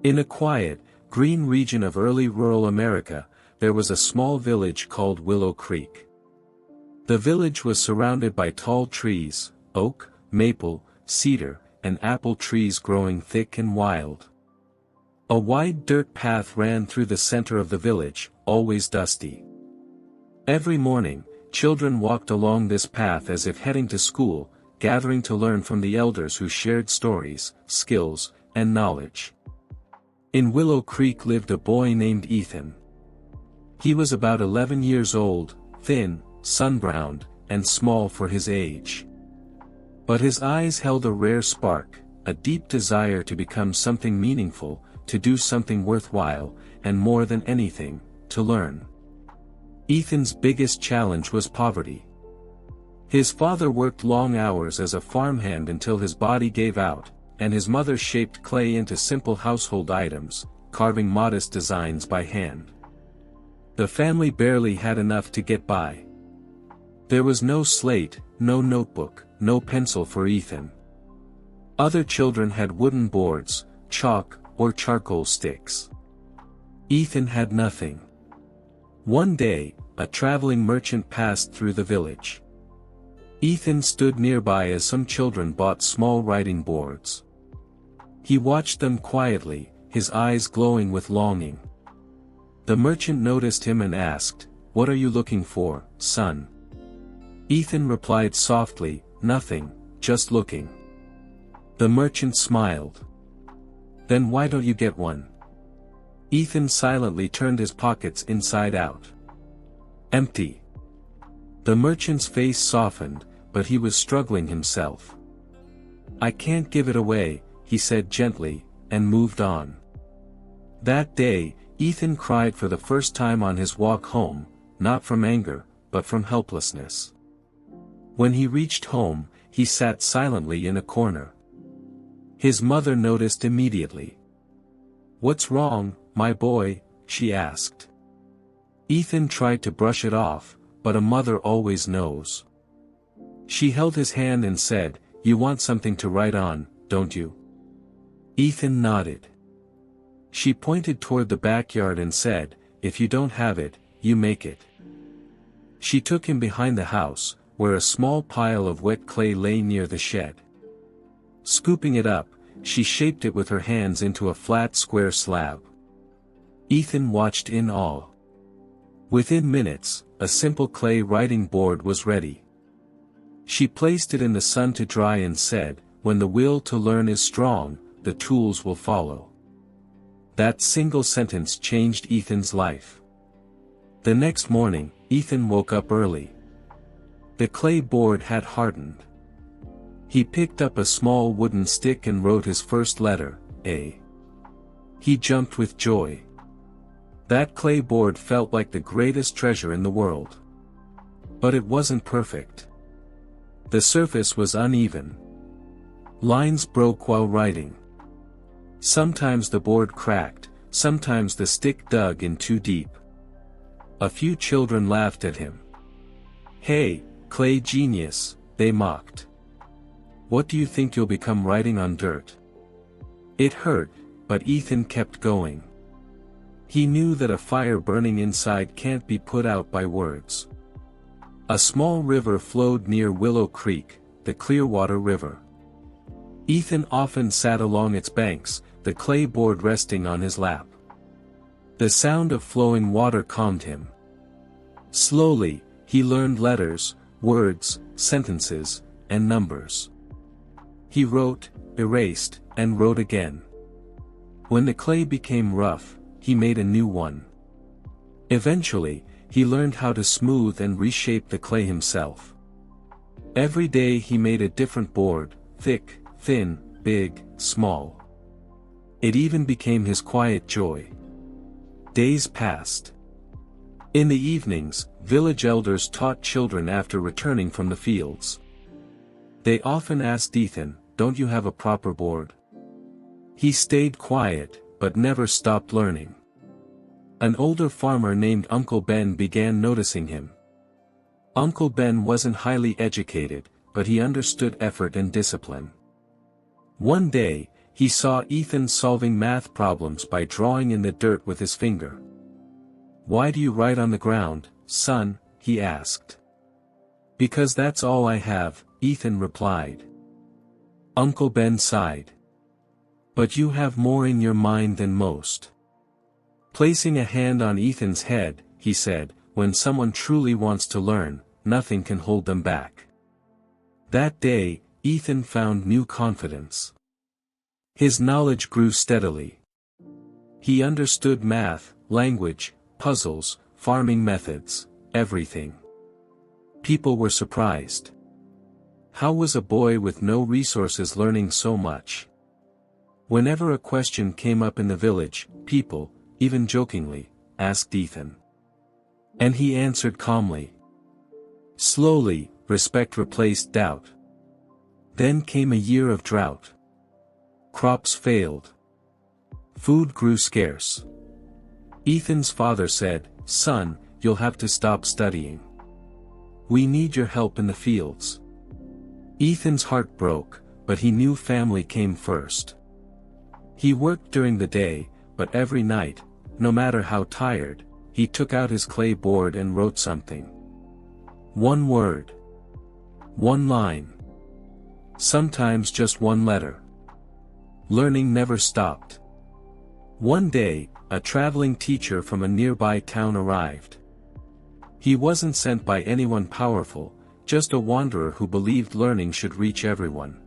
In a quiet, green region of early rural America, there was a small village called Willow Creek. The village was surrounded by tall trees, oak, maple, cedar, and apple trees growing thick and wild. A wide dirt path ran through the center of the village, always dusty. Every morning, children walked along this path as if heading to school, gathering to learn from the elders who shared stories, skills, and knowledge. In Willow Creek lived a boy named Ethan. He was about 11 years old, thin, sun-browned, and small for his age. But his eyes held a rare spark, a deep desire to become something meaningful, to do something worthwhile, and more than anything, to learn. Ethan's biggest challenge was poverty. His father worked long hours as a farmhand until his body gave out, and his mother shaped clay into simple household items, carving modest designs by hand. The family barely had enough to get by. There was no slate, no notebook, no pencil for Ethan. Other children had wooden boards, chalk, or charcoal sticks. Ethan had nothing. One day, a traveling merchant passed through the village. Ethan stood nearby as some children bought small writing boards. He watched them quietly, his eyes glowing with longing. The merchant noticed him and asked, "What are you looking for, son?" Ethan replied softly, "Nothing, just looking." The merchant smiled. "Then why don't you get one?" Ethan silently turned his pockets inside out. Empty. The merchant's face softened, but he was struggling himself. "I can't give it away," he said gently, and moved on. That day, Ethan cried for the first time on his walk home, not from anger, but from helplessness. When he reached home, he sat silently in a corner. His mother noticed immediately. "What's wrong, my boy?" she asked. Ethan tried to brush it off, but a mother always knows. She held his hand and said, "You want something to write on, don't you?" Ethan nodded. She pointed toward the backyard and said, "If you don't have it, you make it." She took him behind the house, where a small pile of wet clay lay near the shed. Scooping it up, she shaped it with her hands into a flat square slab. Ethan watched in awe. Within minutes, a simple clay writing board was ready. She placed it in the sun to dry and said, "When the will to learn is strong, the tools will follow." That single sentence changed Ethan's life. The next morning, Ethan woke up early. The clay board had hardened. He picked up a small wooden stick and wrote his first letter, A. He jumped with joy. That clay board felt like the greatest treasure in the world. But it wasn't perfect. The surface was uneven. Lines broke while writing. Sometimes the board cracked, sometimes the stick dug in too deep. A few children laughed at him. "Hey, clay genius," they mocked. "What do you think you'll become writing on dirt?" It hurt, but Ethan kept going. He knew that a fire burning inside can't be put out by words. A small river flowed near Willow Creek, the Clearwater River. Ethan often sat along its banks, the clay board resting on his lap. The sound of flowing water calmed him. Slowly, he learned letters, words, sentences, and numbers. He wrote, erased, and wrote again. When the clay became rough, he made a new one. Eventually, he learned how to smooth and reshape the clay himself. Every day he made a different board, thick, thin, big, small. It even became his quiet joy. Days passed. In the evenings, village elders taught children after returning from the fields. They often asked Ethan, "Don't you have a proper board?" He stayed quiet, but never stopped learning. An older farmer named Uncle Ben began noticing him. Uncle Ben wasn't highly educated, but he understood effort and discipline. One day, He saw Ethan solving math problems by drawing in the dirt with his finger. "Why do you write on the ground, son?" he asked. "Because that's all I have," Ethan replied. Uncle Ben sighed. "But you have more in your mind than most." Placing a hand on Ethan's head, he said, "When someone truly wants to learn, nothing can hold them back." That day, Ethan found new confidence. His knowledge grew steadily. He understood math, language, puzzles, farming methods, everything. People were surprised. How was a boy with no resources learning so much? Whenever a question came up in the village, people, even jokingly, asked Ethan. And he answered calmly. Slowly, respect replaced doubt. Then came a year of drought. Crops failed. Food grew scarce. Ethan's father said, "Son, you'll have to stop studying. We need your help in the fields." Ethan's heart broke, but he knew family came first. He worked during the day, but every night, no matter how tired, he took out his clay board and wrote something. One word. One line. Sometimes just one letter. Learning never stopped. One day, a traveling teacher from a nearby town arrived. He wasn't sent by anyone powerful, just a wanderer who believed learning should reach everyone.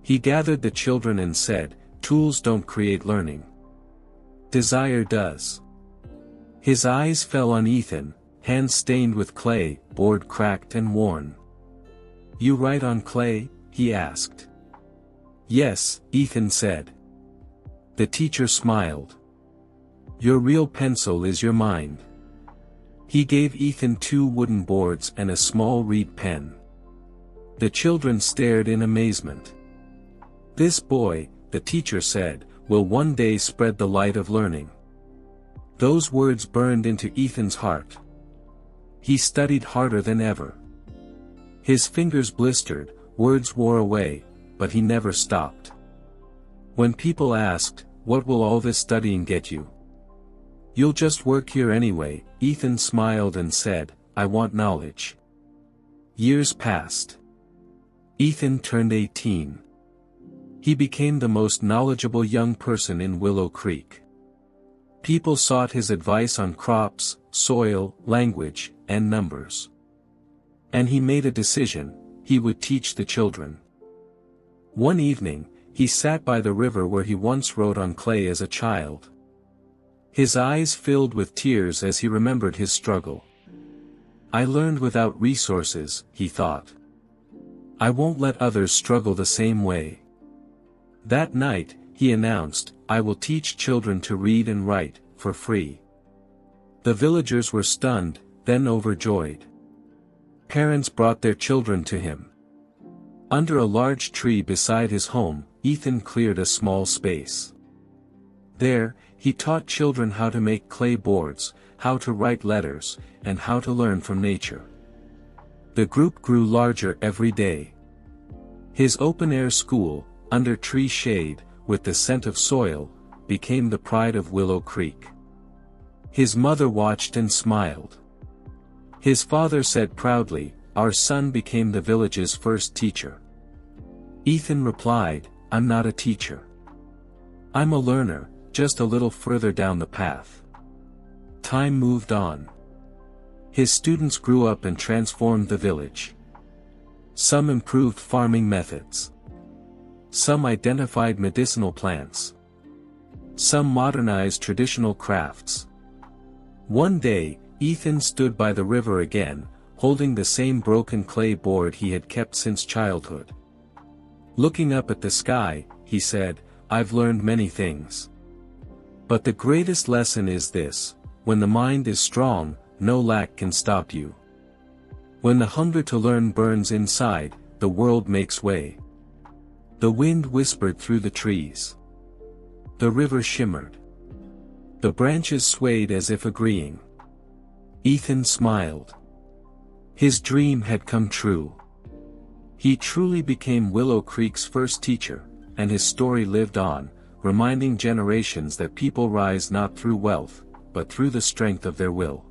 He gathered the children and said, "Tools don't create learning. Desire does." His eyes fell on Ethan, hands stained with clay, board cracked and worn. "You write on clay?" he asked. "Yes," Ethan said. The teacher smiled. "Your real pencil is your mind." He gave Ethan 2 wooden boards and a small reed pen. The children stared in amazement. "This boy," the teacher said, "will one day spread the light of learning." Those words burned into Ethan's heart. He studied harder than ever. His fingers blistered, words wore away, but he never stopped. When people asked, "What will all this studying get you?" "You'll just work here anyway," Ethan smiled and said, "I want knowledge." Years passed. Ethan turned 18. He became the most knowledgeable young person in Willow Creek. People sought his advice on crops, soil, language, and numbers. And he made a decision: he would teach the children. One evening, he sat by the river where he once wrote on clay as a child. His eyes filled with tears as he remembered his struggle. "I learned without resources," he thought. "I won't let others struggle the same way." That night, he announced, "I will teach children to read and write, for free." The villagers were stunned, then overjoyed. Parents brought their children to him. Under a large tree beside his home, Ethan cleared a small space. There, he taught children how to make clay boards, how to write letters, and how to learn from nature. The group grew larger every day. His open-air school, under tree shade, with the scent of soil, became the pride of Willow Creek. His mother watched and smiled. His father said proudly, "Our son became the village's first teacher." Ethan replied, "I'm not a teacher. I'm a learner, just a little further down the path." Time moved on. His students grew up and transformed the village. Some improved farming methods. Some identified medicinal plants. Some modernized traditional crafts. One day, Ethan stood by the river again, holding the same broken clay board he had kept since childhood. Looking up at the sky, he said, "I've learned many things. But the greatest lesson is this: when the mind is strong, no lack can stop you. When the hunger to learn burns inside, the world makes way." The wind whispered through the trees. The river shimmered. The branches swayed as if agreeing. Ethan smiled. His dream had come true. He truly became Willow Creek's first teacher, and his story lived on, reminding generations that people rise not through wealth, but through the strength of their will.